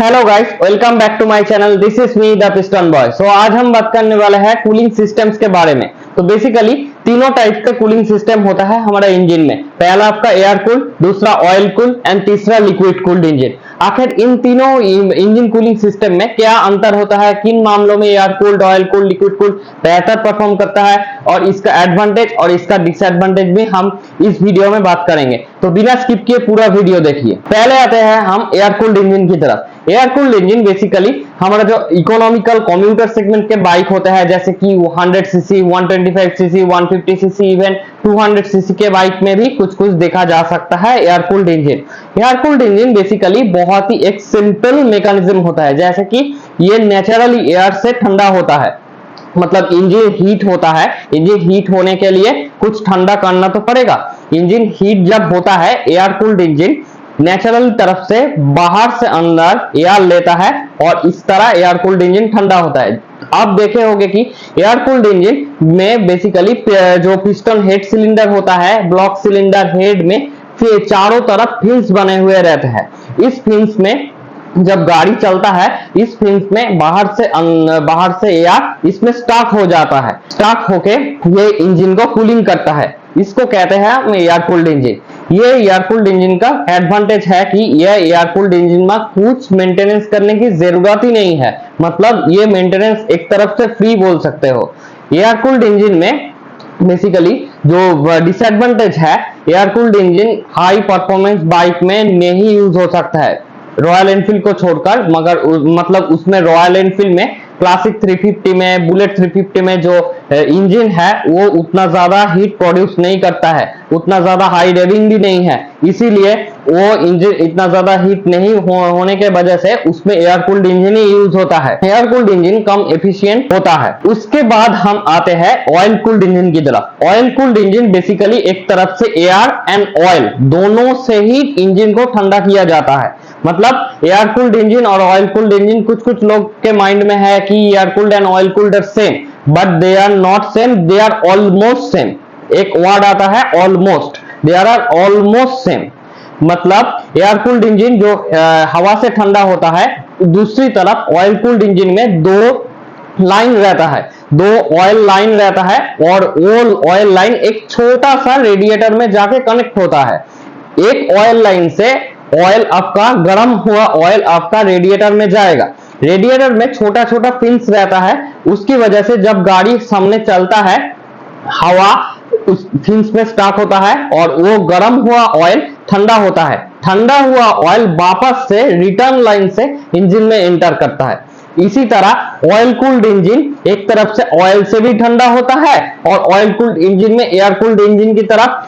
Hello guys, welcome back to my channel. This is me the piston boy. So आज हम बात करने वाले हैं कूलिंग सिस्टम्स के बारे में। तो बेसिकली तीनों टाइप का कूलिंग सिस्टम होता है हमारा इंजन में। पहला आपका एयर कूल्ड, दूसरा ऑयल कूल्ड एंड तीसरा लिक्विड कूल्ड इंजन। आखिर इन तीनों इंजन कूलिंग सिस्टम में क्या अंतर होता है, किन मामलों में air cooled, oil cooled, liquid cooled बेहतर परफॉर्म करता है और इसका एडवांटेज और इसका डिसएडवांटेज भी हम इस वीडियो में बात करेंगे। तो बिना स्किप किए पूरा वीडियो देखिए। पहले आते हैं हम एयर कूल्ड इंजन की तरफ। एयर कूल्ड इंजन बेसिकली हमारा जो इकोनॉमिकल कम्यूटर सेगमेंट के बाइक होते हैं, जैसे कि 100 CC, 125 CC, 150 CC, even 200 CC के बाइक में भी कुछ कुछ देखा जा सकता है air cooled engine. Air cooled engine basically बहुत ही एक सिंपल मैकेनिज्म होता है, जैसे कि ये नेचुरली एयर से ठंडा होता है। मतलब इंजन हीट होता है, इंजन हीट होने के लिए कुछ ठंडा करना तो पड़ेगा। इंजन हीट जब होता है, एयर कूल्ड इंजन नेचुरल तरफ से बाहर से अंदर एयर लेता है और इस तरह एयर कूल्ड इंजन ठंडा होता है। आप देखे होंगे कि एयर कूल्ड इंजन में बेसिकली जो पिस्टन हेड सिलेंडर होता है, ब्लॉक सिलेंडर हेड में फिर चारों तरफ फिन्स बने हुए रहते हैं। इस फिन्स में जब गाड़ी चलता है, इस फिन्स में बाहर से एयर इसमें स्टॉक हो जाता है। स्टॉक होके ये इंजन को कूलिंग करता है। इसको कहते हैं हम एयर कूल्ड इंजन। ये एयर कूल्ड इंजन का एडवांटेज है कि ये एयर कूल्ड इंजन में कुछ मेंटेनेंस करने की जरूरत ही नहीं है। मतलब ये मेंटेनेंस एक तरफ से फ्री बोल सकते हो। एयर कूल्ड इंजन में बेसिकली जो डिसएडवांटेज है, air cooled engine high performance bike में नहीं यूज हो सकता है, रॉयल एनफील्ड को छोड़कर। मगर मतलब उसमें रॉयल एनफील्ड में क्लासिक 350 में, बुलेट 350 में जो इंजन है वो उतना ज्यादा हीट प्रोड्यूस नहीं करता है, उतना ज्यादा हाई रेविंग भी नहीं है। इसीलिए वो इंजन इतना ज्यादा हीट नहीं होने के वजह से उसमें एयर कूल्ड इंजन ही यूज होता है। एयर कूल्ड इंजन कम एफिशिएंट होता है। उसके बाद हम आते हैं ऑयल कूल्ड इंजन की तरफ। ऑयल कूल्ड इंजन बेसिकली एक तरफ से एयर एंड ऑयल दोनों से ही इंजन को ठंडा किया जाता है। मतलब एयर कूल्ड इंजन और ऑयल कूल्ड इंजन कुछ लोग के माइंड में है कि air cooled and oil cooled are same, but they are not same, they are almost same. एक वर्ड आता है almost, they are almost same. मतलब एयर कूल्ड इंजन जो हवा से ठंडा होता है, दूसरी तरफ ऑयल कूल्ड इंजन में दो लाइन रहता है, दो ऑयल लाइन रहता है और वो ऑयल लाइन एक छोटा सा रेडिएटर में जाके कनेक्ट होता है। एक ऑयल लाइन से ऑयल आपका गर्म हुआ ऑयल आपका रेडिएटर में जाएगा। रेडिएटर में छोटा छोटा फिन्स रहता है, उसकी वजह से जब गाड़ी सामने चलता है, हवा उस फिन्स में स्टॉक होता है और वो गर्म हुआ ऑयल ठंडा होता है। ठंडा हुआ ऑयल वापस से रिटर्न लाइन से इंजन में एंटर करता है। इसी तरह ऑयल कूल्ड इंजन एक तरफ से ऑयल से भी ठंडा होता है और ऑयल कूल्ड इंजन में एयर कूल्ड इंजन की तरफ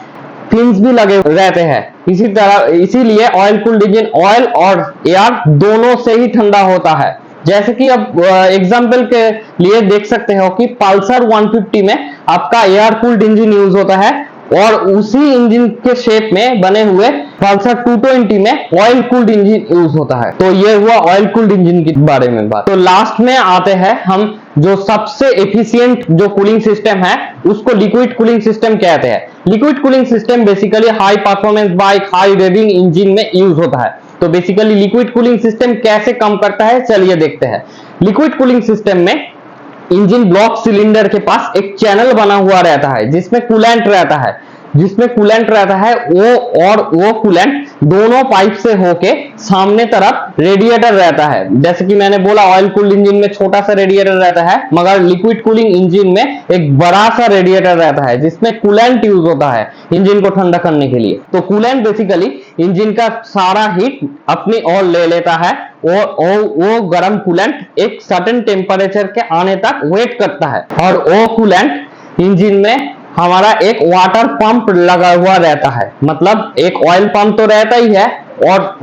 फिन्स भी लगे रहते हैं। इसी तरह इसीलिए ऑयल कूल्ड इंजन ऑयल और एयर दोनों से ही ठंडा होता है। जैसे कि अब एग्जांपल के लिए देख सकते हो कि पल्सर 150 में आपका एयर कूल्ड इंजन यूज होता है और उसी इंजन के शेप में बने हुए पल्सर 220 में ऑयल कूल्ड इंजन यूज होता है। तो ये हुआ ऑयल कूल्ड इंजन के बारे में बात। तो लास्ट में आते हैं हम जो सबसे एफिशिएंट जो कूलिंग सिस्टम है, उसको लिक्विड कूलिंग सिस्टम कहते हैं। Liquid cooling system basically high performance bike, high raving engine में यूज होता है। तो बेसिकली लिक्विड कूलिंग सिस्टम कैसे काम करता है, चलिए देखते हैं। लिक्विड कूलिंग सिस्टम में इंजन ब्लॉक सिलेंडर के पास एक चैनल बना हुआ रहता है जिसमें कूलेंट रहता है। वो कूलेंट दोनों पाइप से होके सामने तरफ रेडिएटर रहता है। जैसे कि मैंने बोला ऑयल कूल्ड इंजन में छोटा सा रेडिएटर रहता है, मगर लिक्विड कूलिंग इंजन में एक बड़ा सा रेडिएटर रहता है जिसमें कूलेंट यूज होता है इंजन को ठंडा करने के लिए। तो कूलेंट बेसिकली इंजन का सारा हीट अपनी ओर ले लेता है और वो गर्म कूलेंट एक सर्टेन टेम्परेचर के आने तक वेट करता है और वो कूलेंट इंजन में हमारा एक वाटर पंप लगा हुआ रहता है। मतलब एक ऑयल पंप तो रहता ही है और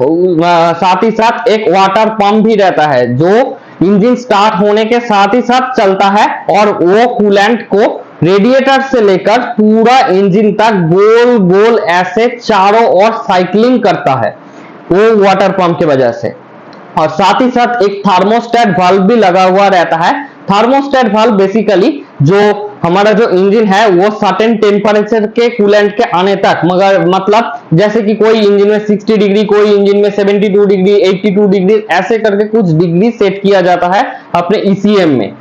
साथ ही साथ एक वाटर पंप भी रहता है जो इंजन स्टार्ट होने के साथ ही साथ चलता है और वो कूलेंट को रेडिएटर से लेकर पूरा इंजन तक गोल गोल ऐसे चारों ओर साइक्लिंग करता है वो वाटर पंप की वजह से। और साथ ही साथ एक थर्मोस्टेट वाल्व भी लगा हुआ रहता है। थर्मोस्टेट वाल्व बेसिकली जो हमारा जो इंजन है वो सर्टेन टेम्परेचर के कूलेंट के आने तक, मगर मतलब जैसे कि कोई इंजन में 60 डिग्री, कोई इंजन में 72 डिग्री, 82 डिग्री, ऐसे करके कुछ डिग्री सेट किया जाता है अपने ईसीएम में।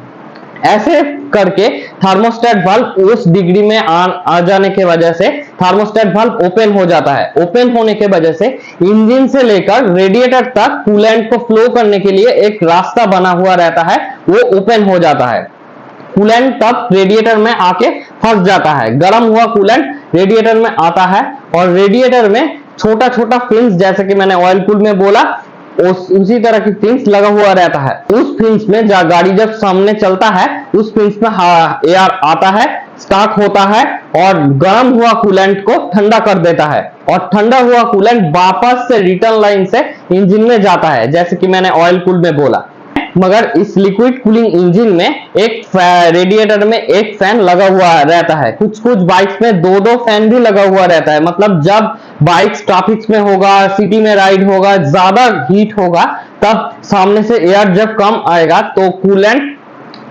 ऐसे करके थर्मोस्टेट वाल्व उस डिग्री में आ जाने के वजह से थर्मोस्टेट वाल्व ओपन हो जाता है। ओपन होने के वजह से इंजन से लेकर रेडिएटर तक कूलेंट को फ्लो करने के लिए एक रास्ता बना हुआ रहता है, वो ओपन हो जाता है। कूलेंट तब रेडिएटर में आके फंस जाता है। गर्म हुआ कूलेंट रेडिएटर में आता है और रेडिएटर में छोटा छोटा फिन्स, जैसे कि मैंने ऑयल कूल में बोला, उसी तरह की फिन्स लगा हुआ रहता है। उस फिन्स में गाड़ी जब सामने चलता है, उस फिन्स में एयर आता है, स्टार्ट होता है और गर्म हुआ कूलेंट को ठंडा कर देता है, और ठंडा हुआ कूलेंट वापस से रिटर्न लाइन से इंजन में जाता है, जैसे कि मैंने ऑयल कूल में बोला। मगर इस लिक्विड कूलिंग इंजन में एक रेडिएटर में एक फैन लगा हुआ रहता है। कुछ कुछ बाइक्स में दो दो फैन भी लगा हुआ रहता है। मतलब जब बाइक्स ट्रैफिक में होगा, सिटी में राइड होगा, ज्यादा हीट होगा, तब सामने से एयर जब कम आएगा तो कूलेंट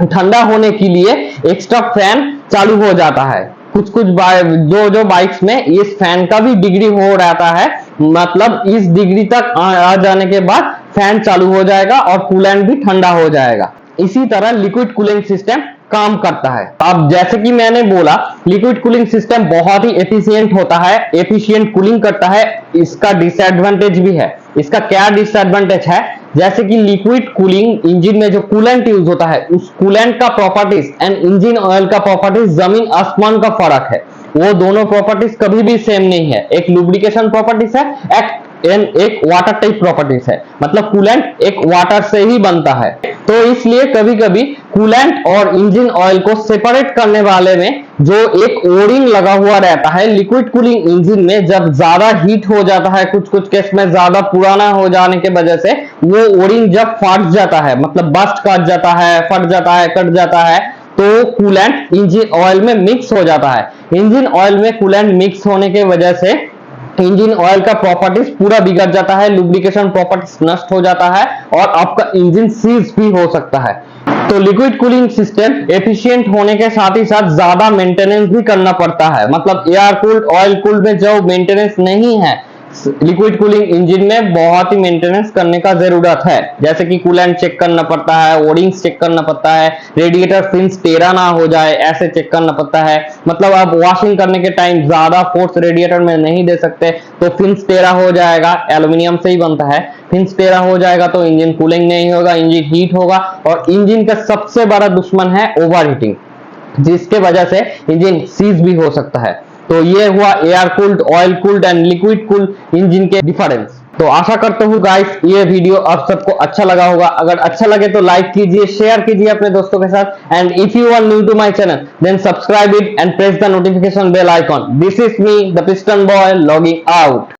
ठंडा होने के लिए एक्स्ट्रा फैन चालू हो जाता है। कुछ कुछ जो बाइक्स में इस फैन का भी डिग्री हो रहता है, मतलब इस डिग्री तक आ जाने के बाद फैन चालू हो जाएगा और कूलेंट भी ठंडा हो जाएगा। इसी तरह लिक्विड कूलिंग सिस्टम काम करता है। अब जैसे कि मैंने बोला, लिक्विड कूलिंग सिस्टम बहुत ही एफिशिएंट होता है, एफिशिएंट कूलिंग करता है। इसका डिसएडवांटेज भी है। इसका क्या डिसएडवांटेज है? जैसे कि लिक्विड कूलिंग इंजन में जो कूलेंट यूज होता है, उस कूलेंट का प्रॉपर्टीज एंड इंजन ऑयल का प्रॉपर्टीज जमीन आसमान का फर्क है। वो दोनों प्रॉपर्टीज कभी भी सेम नहीं है। एक लुब्रिकेशन प्रॉपर्टीज है, एक वाटर टाइप प्रॉपर्टीज है। मतलब कूलेंट एक वाटर से ही बनता है। तो इसलिए कभी कभी कूलेंट और इंजन ऑयल को सेपरेट करने वाले में जो एक ओरिंग लगा हुआ रहता है, लिक्विड कूलिंग इंजन में जब ज्यादा हीट हो जाता है, कुछ कुछ केस में ज्यादा पुराना हो जाने के वजह से वो ओरिंग जब फट जाता है, मतलब बस्ट कर जाता है, फट जाता है, कट जाता है, तो कूलेंट इंजन ऑयल में मिक्स हो जाता है। इंजन ऑयल में कूलेंट मिक्स होने के वजह से इंजन ऑयल का प्रॉपर्टीज पूरा बिगड़ जाता है, लुब्रिकेशन प्रॉपर्टीज नष्ट हो जाता है और आपका इंजन सीज भी हो सकता है। तो लिक्विड कूलिंग सिस्टम एफिशिएंट होने के साथ ही साथ ज्यादा मेंटेनेंस भी करना पड़ता है। मतलब एयर कूल्ड, ऑयल कूल्ड में जो मेंटेनेंस नहीं है, लिक्विड कूलिंग इंजन में बहुत ही मेंटेनेंस करने का जरूरत है। जैसे कि कूलेंट चेक करना पड़ता है, ओरिंग्स चेक करना पड़ता है, रेडिएटर फिन्स टेढ़ा ना हो जाए, ऐसे चेक करना पड़ता है। मतलब आप वॉशिंग करने के टाइम ज्यादा फोर्स रेडिएटर में नहीं दे सकते, तो फिन्स टेढ़ा हो जाएगा। एल्यूमिनियम से ही बनता है, फिन्स टेढ़ा हो जाएगा तो इंजन कूलिंग नहीं होगा, इंजन हीट होगा। और इंजन का सबसे बड़ा दुश्मन है ओवर हीटिंग, जिसके वजह से इंजन सीज भी हो सकता है। तो ये हुआ air cooled, oil cooled and liquid cooled engine के डिफरेंस। तो आशा करता हूँ गाइस ये वीडियो आप सबको अच्छा लगा होगा। अगर अच्छा लगे तो लाइक कीजिए, शेयर कीजिए अपने दोस्तों के साथ। And if you are new to my channel then subscribe it and press the notification bell icon. This is me the piston boy logging out.